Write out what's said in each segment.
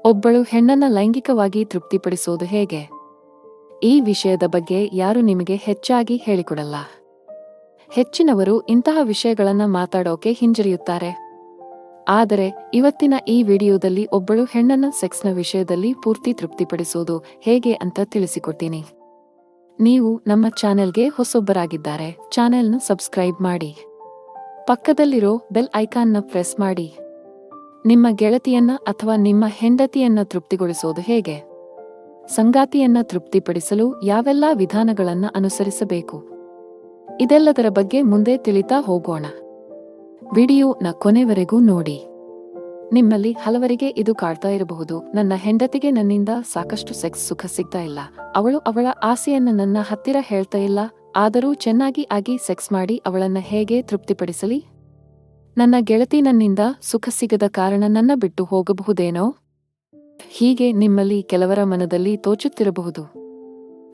ಒಬ್ಬಳು ಹೆಣ್ಣನ್ನ ಲೈಂಗಿಕವಾಗಿ ತೃಪ್ತಿಪಡಿಸೋದು ಹೇಗೆ? ಈ ವಿಷಯದ ಬಗ್ಗೆ ಯಾರು ನಿಮಗೆ ಹೆಚ್ಚಾಗಿ ಹೇಳಿಕೊಡಲ್ಲ. ಹೆಚ್ಚಿನವರು ಇಂತಹ ವಿಷಯಗಳನ್ನ ಮಾತಾಡೋಕೆ ಹಿಂಜರಿಯುತ್ತಾರೆ. ಆದರೆ ಇವತ್ತಿನ ಈ ವಿಡಿಯೋದಲ್ಲಿ ಒಬ್ಬಳು ಹೆಣ್ಣನ್ನ ಸೆಕ್ಸ್ನ ವಿಷಯದಲ್ಲಿ ಪೂರ್ತಿ ತೃಪ್ತಿಪಡಿಸೋದು ಹೇಗೆ ಅಂತ ತಿಳಿಸಿಕೊಡ್ತೀನಿ. ನೀವು ನಮ್ಮ ಚಾನೆಲ್ಗೆ ಹೊಸೊಬ್ಬರಾಗಿದ್ದಾರೆ, ಚಾನೆಲ್ನ ಸಬ್ಸ್ಕ್ರೈಬ್ ಮಾಡಿ. ಪಕ್ಕದಲ್ಲಿರೋ ಬೆಲ್ ಐಕಾನ್ನ ಪ್ರೆಸ್ ಮಾಡಿ. ನಿಮ್ಮ ಗೆಳತಿಯನ್ನ ಅಥವಾ ನಿಮ್ಮ ಹೆಂಡತಿಯನ್ನ ತೃಪ್ತಿಗೊಳಿಸೋದು ಹೇಗೆ? ಸಂಗಾತಿಯನ್ನ ತೃಪ್ತಿಪಡಿಸಲು ಯಾವೆಲ್ಲ ವಿಧಾನಗಳನ್ನ ಅನುಸರಿಸಬೇಕು? ಇದೆಲ್ಲದರ ಬಗ್ಗೆ ಮುಂದೆ ತಿಳಿತಾ ಹೋಗೋಣ. ವಿಡಿಯೋನ ಕೊನೆವರೆಗೂ ನೋಡಿ. ನಿಮ್ಮಲ್ಲಿ ಹಲವರಿಗೆ ಇದು ಕಾಡ್ತಾ ಇರಬಹುದು, ನನ್ನ ಹೆಂಡತಿಗೆ ನನ್ನಿಂದ ಸಾಕಷ್ಟು ಸೆಕ್ಸ್ ಸುಖ ಸಿಗ್ತಾ ಇಲ್ಲ, ಅವಳು ಅವಳ ಆಸೆಯನ್ನ ನನ್ನ ಹತ್ತಿರ ಹೇಳ್ತಾ ಇಲ್ಲ, ಆದರೂ ಚೆನ್ನಾಗಿ ಆಗಿ ಸೆಕ್ಸ್ ಮಾಡಿ ಅವಳನ್ನ ಹೇಗೆ ತೃಪ್ತಿಪಡಿಸಲಿ? ನನ್ನ ಗೆಳತಿ ನನ್ನಿಂದ ಸುಖ ಸಿಗದ ಕಾರಣ ನನ್ನ ಬಿಟ್ಟು ಹೋಗಬಹುದೇನೋ? ಹೀಗೆ ನಿಮ್ಮಲ್ಲಿ ಕೆಲವರ ಮನದಲ್ಲಿ ತೋಚುತ್ತಿರಬಹುದು.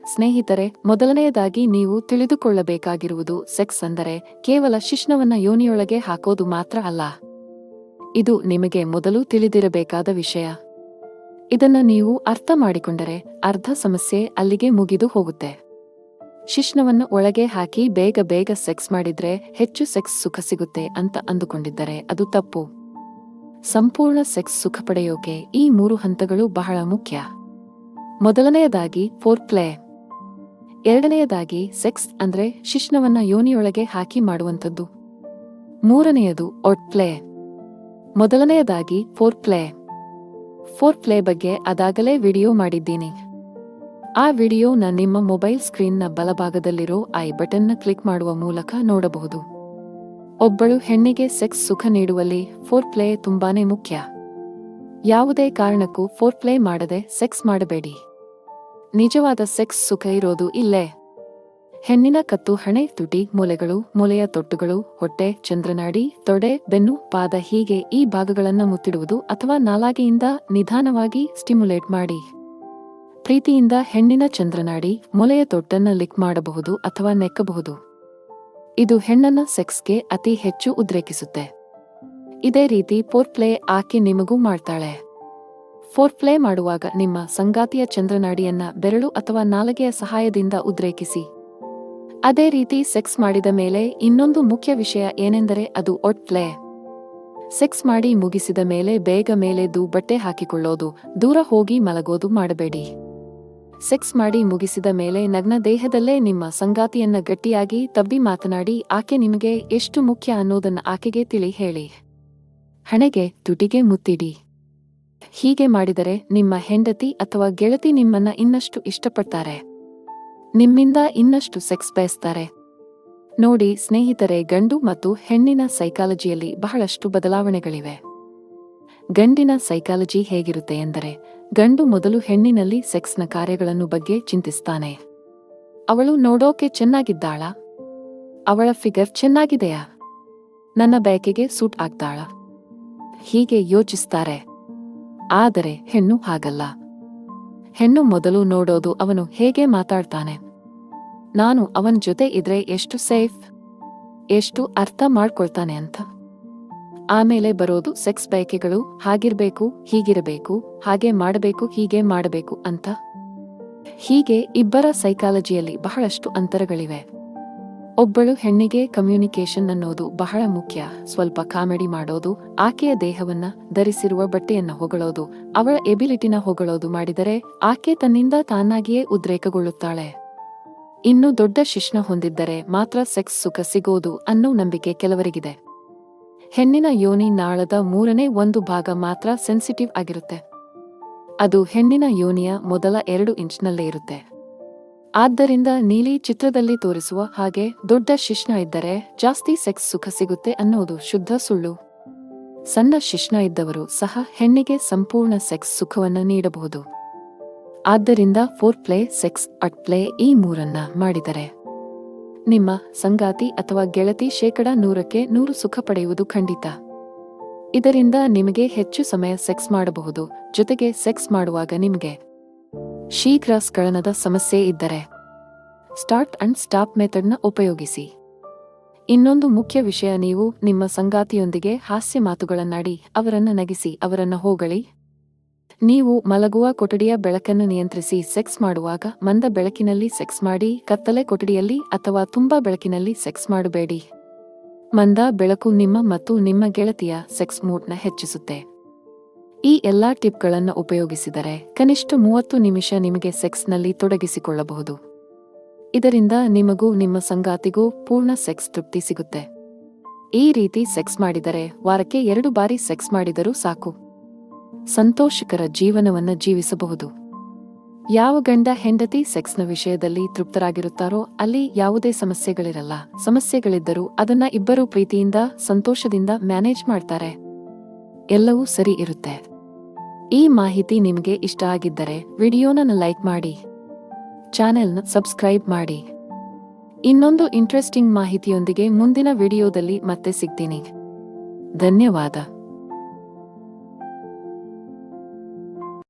ಸ್ನೇಹಿತರೆ, ಮೊದಲನೆಯದಾಗಿ ನೀವು ತಿಳಿದುಕೊಳ್ಳಬೇಕಾಗಿರುವುದು, ಸೆಕ್ಸ್ ಅಂದರೆ ಕೇವಲ ಶಿಶ್ನವನ್ನ ಯೋನಿಯೊಳಗೆ ಹಾಕೋದು ಮಾತ್ರ ಅಲ್ಲ. ಇದು ನಿಮಗೆ ಮೊದಲು ತಿಳಿದಿರಬೇಕಾದ ವಿಷಯ. ಇದನ್ನ ನೀವು ಅರ್ಥ ಮಾಡಿಕೊಂಡರೆ ಅರ್ಧ ಸಮಸ್ಯೆ ಅಲ್ಲಿಗೆ ಮುಗಿದು ಹೋಗುತ್ತೆ. ಶಿಶ್ನವನ್ನು ಒಳಗೆ ಹಾಕಿ ಬೇಗ ಬೇಗ ಸೆಕ್ಸ್ ಮಾಡಿದ್ರೆ ಹೆಚ್ಚು ಸೆಕ್ಸ್ ಸುಖ ಸಿಗುತ್ತೆ ಅಂತ ಅಂದುಕೊಂಡಿದ್ದರೆ ಅದು ತಪ್ಪು. ಸಂಪೂರ್ಣ ಸೆಕ್ಸ್ ಸುಖ ಪಡೆಯೋಕೆ ಈ 3 ಹಂತಗಳು ಬಹಳ ಮುಖ್ಯ. ಮೊದಲನೆಯದಾಗಿ ಫೋರ್ ಪ್ಲೇ. ಎರಡನೆಯದಾಗಿ ಸೆಕ್ಸ್ ಅಂದ್ರೆ ಶಿಶ್ನವನ್ನ ಯೋನಿಯೊಳಗೆ ಹಾಕಿ ಮಾಡುವಂಥದ್ದು. ಮೂರನೆಯದು ಔಟ್ ಪ್ಲೇ. ಮೊದಲನೆಯದಾಗಿ ಫೋರ್ ಪ್ಲೇ. ಫೋರ್ ಪ್ಲೇ ಬಗ್ಗೆ ಅದಾಗಲೇ ವಿಡಿಯೋ ಮಾಡಿದ್ದೀನಿ. ಆ ವಿಡಿಯೋನ ನಿಮ್ಮ ಮೊಬೈಲ್ ಸ್ಕ್ರೀನ್ನ ಬಲಭಾಗದಲ್ಲಿರೋ ಐ ಬಟನ್ನ ಕ್ಲಿಕ್ ಮಾಡುವ ಮೂಲಕ ನೋಡಬಹುದು. ಒಬ್ಬಳು ಹೆಣ್ಣಿಗೆ ಸೆಕ್ಸ್ ಸುಖ ನೀಡುವಲ್ಲಿ ಫೋರ್ ಪ್ಲೇ ತುಂಬಾನೇ ಮುಖ್ಯ. ಯಾವುದೇ ಕಾರಣಕ್ಕೂ ಫೋರ್ ಪ್ಲೇ ಮಾಡದೆ ಸೆಕ್ಸ್ ಮಾಡಬೇಡಿ. ನಿಜವಾದ ಸೆಕ್ಸ್ ಸುಖ ಇರೋದು ಇಲ್ಲೇ. ಹೆಣ್ಣಿನ ಕತ್ತು, ಹಣೆ, ತುಟಿ, ಮೂಲೆಗಳು, ಮೂಲೆಯ ತೊಟ್ಟುಗಳು, ಹೊಟ್ಟೆ, ಚಂದ್ರನಾಡಿ, ತೊಡೆ, ಬೆನ್ನು, ಪಾದ ಹೀಗೆ ಈ ಭಾಗಗಳನ್ನ ಮುತ್ತಿಡುವುದು ಅಥವಾ ನಾಲಾಗೆಯಿಂದ ನಿಧಾನವಾಗಿ ಸ್ಟಿಮ್ಯುಲೇಟ್ ಮಾಡಿ. ಪ್ರೀತಿಯಿಂದ ಹೆಣ್ಣಿನ ಚಂದ್ರನಾಡಿ, ಮೊಲೆಯ ತೊಟ್ಟನ್ನ ಲಿಕ್ ಮಾಡಬಹುದು ಅಥವಾ ನೆಕ್ಕಬಹುದು. ಇದು ಹೆಣ್ಣನ್ನ ಸೆಕ್ಸ್ಗೆ ಅತಿ ಹೆಚ್ಚು ಉದ್ರೇಕಿಸುತ್ತೆ. ಇದೇ ರೀತಿ ಫೋರ್ ಪ್ಲೇ ಆಕೆ ನಿಮಗೂ ಮಾಡ್ತಾಳೆ. ಫೋರ್ ಪ್ಲೇ ಮಾಡುವಾಗ ನಿಮ್ಮ ಸಂಗಾತಿಯ ಚಂದ್ರನಾಡಿಯನ್ನ ಬೆರಳು ಅಥವಾ ನಾಲಗೆಯ ಸಹಾಯದಿಂದ ಉದ್ರೇಕಿಸಿ. ಅದೇ ರೀತಿ ಸೆಕ್ಸ್ ಮಾಡಿದ ಮೇಲೆ ಇನ್ನೊಂದು ಮುಖ್ಯ ವಿಷಯ ಏನೆಂದರೆ ಅದು ಔಟ್ ಪ್ಲೇ. ಸೆಕ್ಸ್ ಮಾಡಿ ಮುಗಿಸಿದ ಮೇಲೆ ಬೇಗ ಮೇಲೆದ್ದು ಬಟ್ಟೆ ಹಾಕಿಕೊಳ್ಳೋದು, ದೂರ ಹೋಗಿ ಮಲಗೋದು ಮಾಡಬೇಡಿ. ಸೆಕ್ಸ್ ಮಾಡಿ ಮುಗಿಸಿದ ಮೇಲೆ ನಗ್ನ ದೇಹದಲ್ಲೇ ನಿಮ್ಮ ಸಂಗಾತಿಯನ್ನ ಗಟ್ಟಿಯಾಗಿ ತಬ್ಬಿ ಮಾತನಾಡಿ ಆಕೆ ನಿಮಗೆ ಎಷ್ಟು ಮುಖ್ಯ ಅನ್ನೋದನ್ನ ಆಕೆಗೆ ತಿಳಿ ಹೇಳಿ. ಹಣೆಗೆ, ತುಟಿಗೆ ಮುತ್ತಿಡಿ. ಹೀಗೆ ಮಾಡಿದರೆ ನಿಮ್ಮ ಹೆಂಡತಿ ಅಥವಾ ಗೆಳತಿ ನಿಮ್ಮನ್ನ ಇನ್ನಷ್ಟು ಇಷ್ಟಪಡ್ತಾರೆ. ನಿಮ್ಮಿಂದ ಇನ್ನಷ್ಟು ಸೆಕ್ಸ್ ಬಯಸ್ತಾರೆ. ನೋಡಿ ಸ್ನೇಹಿತರೆ, ಗಂಡು ಮತ್ತು ಹೆಣ್ಣಿನ ಸೈಕಾಲಜಿಯಲ್ಲಿ ಬಹಳಷ್ಟು ಬದಲಾವಣೆಗಳಿವೆ. ಗಂಡಿನ ಸೈಕಾಲಜಿ ಹೇಗಿರುತ್ತೆ ಎಂದರೆ, ಗಂಡು ಮೊದಲು ಹೆಣ್ಣಿನಲ್ಲಿ ಸೆಕ್ಸ್ನ ಕಾರ್ಯಗಳನ್ನು ಬಗ್ಗೆ ಚಿಂತಿಸ್ತಾನೆ. ಅವಳು ನೋಡೋಕೆ ಚೆನ್ನಾಗಿದ್ದಾಳ? ಅವಳ ಫಿಗರ್ ಚೆನ್ನಾಗಿದೆಯಾ? ನನ್ನ ಬಯಕೆಗೆ ಸೂಟ್ ಆಗ್ತಾಳ? ಹೀಗೆ ಯೋಚಿಸ್ತಾರೆ. ಆದರೆ ಹೆಣ್ಣು ಹಾಗಲ್ಲ. ಹೆಣ್ಣು ಮೊದಲು ನೋಡೋದು ಅವನು ಹೇಗೆ ಮಾತಾಡ್ತಾನೆ, ನಾನು ಅವನ ಜೊತೆ ಇದ್ರೆ ಎಷ್ಟು ಸೇಫ್, ಎಷ್ಟು ಅರ್ಥ ಮಾಡ್ಕೊಳ್ತಾನೆ ಅಂತ. ಆಮೇಲೆ ಬರೋದು ಸೆಕ್ಸ್ ಬಯಕೆಗಳು, ಹಾಗಿರ್ಬೇಕು, ಹೀಗಿರಬೇಕು, ಹಾಗೆ ಮಾಡಬೇಕು, ಹೀಗೆ ಮಾಡಬೇಕು ಅಂತ. ಹೀಗೆ ಇಬ್ಬರ ಸೈಕಾಲಜಿಯಲ್ಲಿ ಬಹಳಷ್ಟು ಅಂತರಗಳಿವೆ. ಒಬ್ಬಳು ಹೆಣ್ಣಿಗೆ ಕಮ್ಯುನಿಕೇಶನ್ ಅನ್ನೋದು ಬಹಳ ಮುಖ್ಯ. ಸ್ವಲ್ಪ ಕಾಮಿಡಿ ಮಾಡೋದು, ಆಕೆಯ ದೇಹವನ್ನ, ಧರಿಸಿರುವ ಬಟ್ಟೆಯನ್ನ ಹೊಗಳೋದು, ಅವಳ ಎಬಿಲಿಟಿನ ಹೊಗಳೋದು ಮಾಡಿದರೆ ಆಕೆ ತನ್ನಿಂದ ತಾನಾಗಿಯೇ ಉದ್ರೇಕಗೊಳ್ಳುತ್ತಾಳೆ. ಇನ್ನು ದೊಡ್ಡ ಶಿಶ್ನ ಹೊಂದಿದ್ದರೆ ಮಾತ್ರ ಸೆಕ್ಸ್ ಸುಖ ಸಿಗೋದು ಅನ್ನೋ ನಂಬಿಕೆ ಕೆಲವರಿಗಿದೆ. ಹೆಣ್ಣಿನ ಯೋನಿ ನಾಳದ 1/3 ಭಾಗ ಮಾತ್ರ ಸೆನ್ಸಿಟಿವ್ ಆಗಿರುತ್ತೆ. ಅದು ಹೆಣ್ಣಿನ ಯೋನಿಯ ಮೊದಲ 2 ಇಂಚ್ನಲ್ಲೇ ಇರುತ್ತೆ. ಆದ್ದರಿಂದ ನೀಲಿ ಚಿತ್ರದಲ್ಲಿ ತೋರಿಸುವ ಹಾಗೆ ದೊಡ್ಡ ಶಿಶ್ನ ಇದ್ದರೆ ಜಾಸ್ತಿ ಸೆಕ್ಸ್ ಸುಖ ಸಿಗುತ್ತೆ ಅನ್ನೋದು ಶುದ್ಧ ಸುಳ್ಳು. ಸಣ್ಣ ಶಿಶ್ನ ಇದ್ದವರು ಸಹ ಹೆಣ್ಣಿಗೆ ಸಂಪೂರ್ಣ ಸೆಕ್ಸ್ ಸುಖವನ್ನ ನೀಡಬಹುದು. ಆದ್ದರಿಂದ four play, sex, out play ಈ 3 ಮಾಡಿದರೆ ನಿಮ್ಮ ಸಂಗಾತಿ ಅಥವಾ ಗೆಳತಿ 100% 100 ಸುಖ ಪಡೆಯುವುದು ಖಂಡಿತ. ಇದರಿಂದ ನಿಮಗೆ ಹೆಚ್ಚು ಸಮಯ ಸೆಕ್ಸ್ ಮಾಡಬಹುದು. ಜೊತೆಗೆ ಸೆಕ್ಸ್ ಮಾಡುವಾಗ ನಿಮಗೆ ಶೀಘ್ರ ಸ್ಖಲನದ ಸಮಸ್ಯೆ ಇದ್ದರೆ ಸ್ಟಾರ್ಟ್ ಅಂಡ್ ಸ್ಟಾಪ್ ಮೆಥಡ್ನ ಉಪಯೋಗಿಸಿ. ಇನ್ನೊಂದು ಮುಖ್ಯ ವಿಷಯ, ನೀವು ನಿಮ್ಮ ಸಂಗಾತಿಯೊಂದಿಗೆ ಹಾಸ್ಯ ಮಾತುಗಳನ್ನಾಡಿ ಅವರನ್ನ ನಗಿಸಿ, ಅವರನ್ನ ಹೊಗಳಿ. ನೀವು ಮಲಗುವ ಕೊಠಡಿಯ ಬೆಳಕನ್ನು ನಿಯಂತ್ರಿಸಿ. ಸೆಕ್ಸ್ ಮಾಡುವಾಗ ಮಂದ ಬೆಳಕಿನಲ್ಲಿ ಸೆಕ್ಸ್ ಮಾಡಿ. ಕತ್ತಲೆ ಕೊಠಡಿಯಲ್ಲಿ ಅಥವಾ ತುಂಬಾ ಬೆಳಕಿನಲ್ಲಿ ಸೆಕ್ಸ್ ಮಾಡಬೇಡಿ. ಮಂದ ಬೆಳಕು ನಿಮ್ಮ ಮತ್ತು ನಿಮ್ಮ ಗೆಳತಿಯ ಸೆಕ್ಸ್ ಮೂಡ್ನ ಹೆಚ್ಚಿಸುತ್ತೆ. ಈ ಎಲ್ಲಾ ಟಿಪ್ಗಳನ್ನು ಉಪಯೋಗಿಸಿದರೆ ಕನಿಷ್ಠ 30 ನಿಮಿಷ ನಿಮಗೆ ಸೆಕ್ಸ್ನಲ್ಲಿ ತೊಡಗಿಸಿಕೊಳ್ಳಬಹುದು. ಇದರಿಂದ ನಿಮಗೂ ನಿಮ್ಮ ಸಂಗಾತಿಗೂ ಪೂರ್ಣ ಸೆಕ್ಸ್ ತೃಪ್ತಿ ಸಿಗುತ್ತೆ. ಈ ರೀತಿ ಸೆಕ್ಸ್ ಮಾಡಿದರೆ ವಾರಕ್ಕೆ 2 ಬಾರಿ ಸೆಕ್ಸ್ ಮಾಡಿದರೂ ಸಾಕು. ಸಂತೋಷಕರ ಜೀವನವನ್ನು ಜೀವಿಸಬಹುದು. ಯಾವ ಗಂಡ ಹೆಂಡತಿ ಸೆಕ್ಸ್ನ ವಿಷಯದಲ್ಲಿ ತೃಪ್ತರಾಗಿರುತ್ತಾರೋ ಅಲ್ಲಿ ಯಾವುದೇ ಸಮಸ್ಯೆಗಳಿರಲ್ಲ. ಸಮಸ್ಯೆಗಳಿದ್ದರೂ ಅದನ್ನ ಇಬ್ಬರೂ ಪ್ರೀತಿಯಿಂದ ಸಂತೋಷದಿಂದ ಮ್ಯಾನೇಜ್ ಮಾಡ್ತಾರೆ. ಎಲ್ಲವೂ ಸರಿ ಇರುತ್ತೆ. ಈ ಮಾಹಿತಿ ನಿಮಗೆ ಇಷ್ಟ ಆಗಿದ್ದರೆ ವಿಡಿಯೋನ ಲೈಕ್ ಮಾಡಿ, ಚಾನೆಲ್ನ ಸಬ್ಸ್ಕ್ರೈಬ್ ಮಾಡಿ. ಇನ್ನೊಂದು ಇಂಟ್ರೆಸ್ಟಿಂಗ್ ಮಾಹಿತಿಯೊಂದಿಗೆ ಮುಂದಿನ ವಿಡಿಯೋದಲ್ಲಿ ಮತ್ತೆ ಸಿಗ್ತೀನಿ. ಧನ್ಯವಾದ.